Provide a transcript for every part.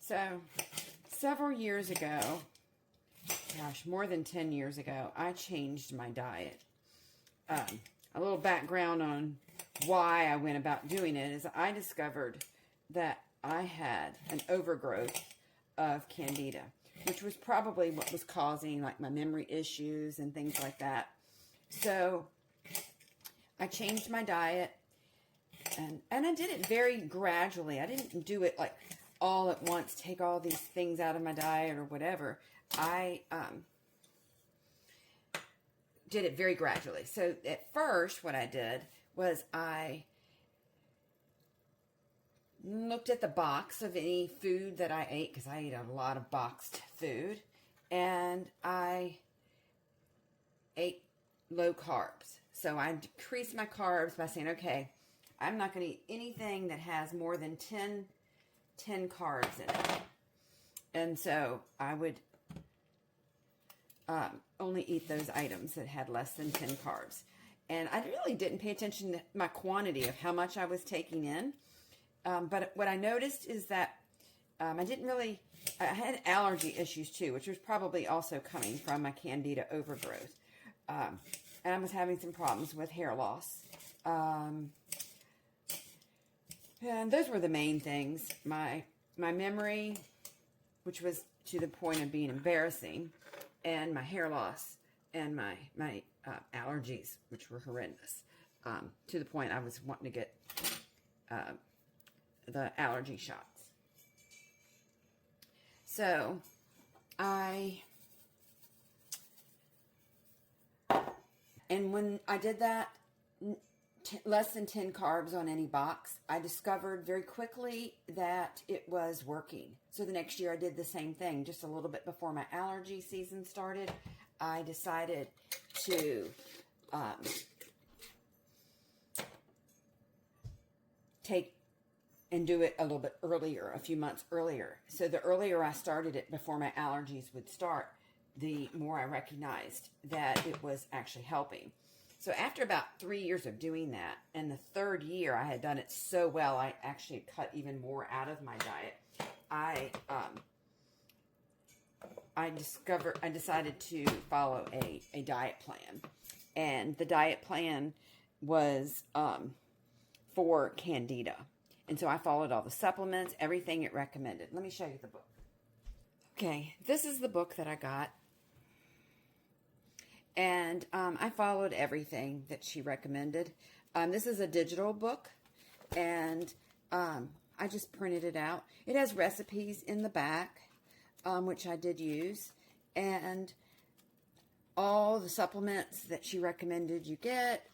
So, several years ago, gosh, more than 10 years ago, I changed my diet. A little background on why I went about doing it is I discovered that I had an overgrowth of candida, which was probably what was causing like my memory issues and things like that. So I changed my diet, and I did it very gradually. I didn't do it like all at once, take all these things out of my diet or whatever. I did it very gradually. So at first, what I did was I looked at the box of any food that I ate, because I ate a lot of boxed food, and I ate low carbs. So I decreased my carbs by saying, okay, I'm not going to eat anything that has more than 10 carbs in it. And so I would only eat those items that had less than 10 carbs. And I really didn't pay attention to my quantity of how much I was taking in. But what I noticed is that I had allergy issues too, which was probably also coming from my candida overgrowth. And I was having some problems with hair loss. And those were the main things. My memory, which was to the point of being embarrassing, and my hair loss, and my allergies, which were horrendous, to the point I was wanting to get the allergy shots. So and when I did that, less than 10 carbs on any box, I discovered very quickly that it was working. So the next year I did the same thing. Just a little bit before my allergy season started, I decided to take and do it a little bit earlier, a few months earlier. So the earlier I started it before my allergies would start, the more I recognized that it was actually helping. So after about 3 years of doing that, and the third year I had done it so well, I actually cut even more out of my diet. I decided to follow a diet plan. And the diet plan was for candida. And so I followed all the supplements, everything it recommended. Let me show you the book. Okay, this is the book that I got. And I followed everything that she recommended. This is a digital book, and I just printed it out. It has recipes in the back, which I did use, and all the supplements that she recommended you get.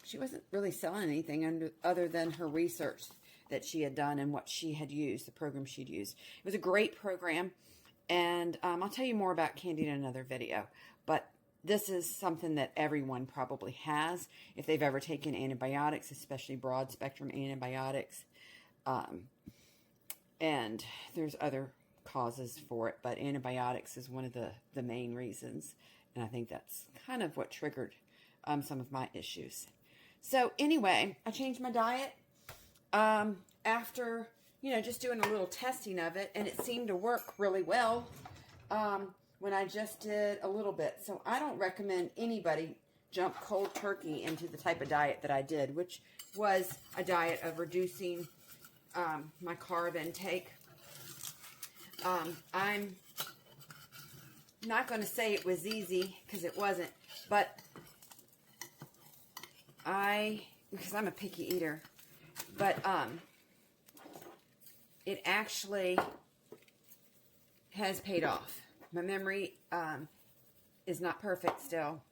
She wasn't really selling anything other than her research that she had done and what she had used, the program she'd used. It was a great program, and I'll tell you more about Candida in another video. But this is something that everyone probably has if they've ever taken antibiotics, especially broad-spectrum antibiotics. And there's other causes for it, but antibiotics is one of the main reasons. And I think that's kind of what triggered some of my issues. So anyway, I changed my diet after, just doing a little testing of it, and it seemed to work really well when I just did a little bit. So I don't recommend anybody jump cold turkey into the type of diet that I did, which was a diet of reducing my carb intake. I'm not going to say it was easy, because it wasn't, but because I'm a picky eater, but it actually has paid off. My memory is not perfect still,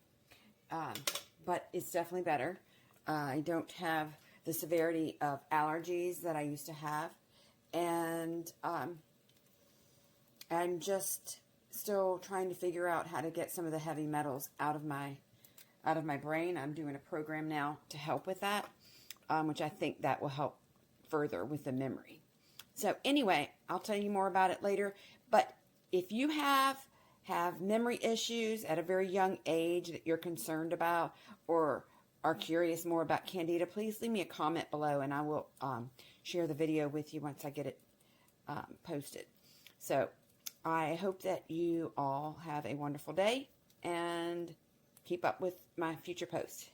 but it's definitely better. I don't have the severity of allergies that I used to have, and I'm just still trying to figure out how to get some of the heavy metals out of my brain. I'm doing a program now to help with that, which I think that will help further with the memory. So anyway, I'll tell you more about it later. But if you have memory issues at a very young age that you're concerned about, or are curious more about Candida, please leave me a comment below, and I will share the video with you once I get it posted. So I hope that you all have a wonderful day and keep up with my future posts.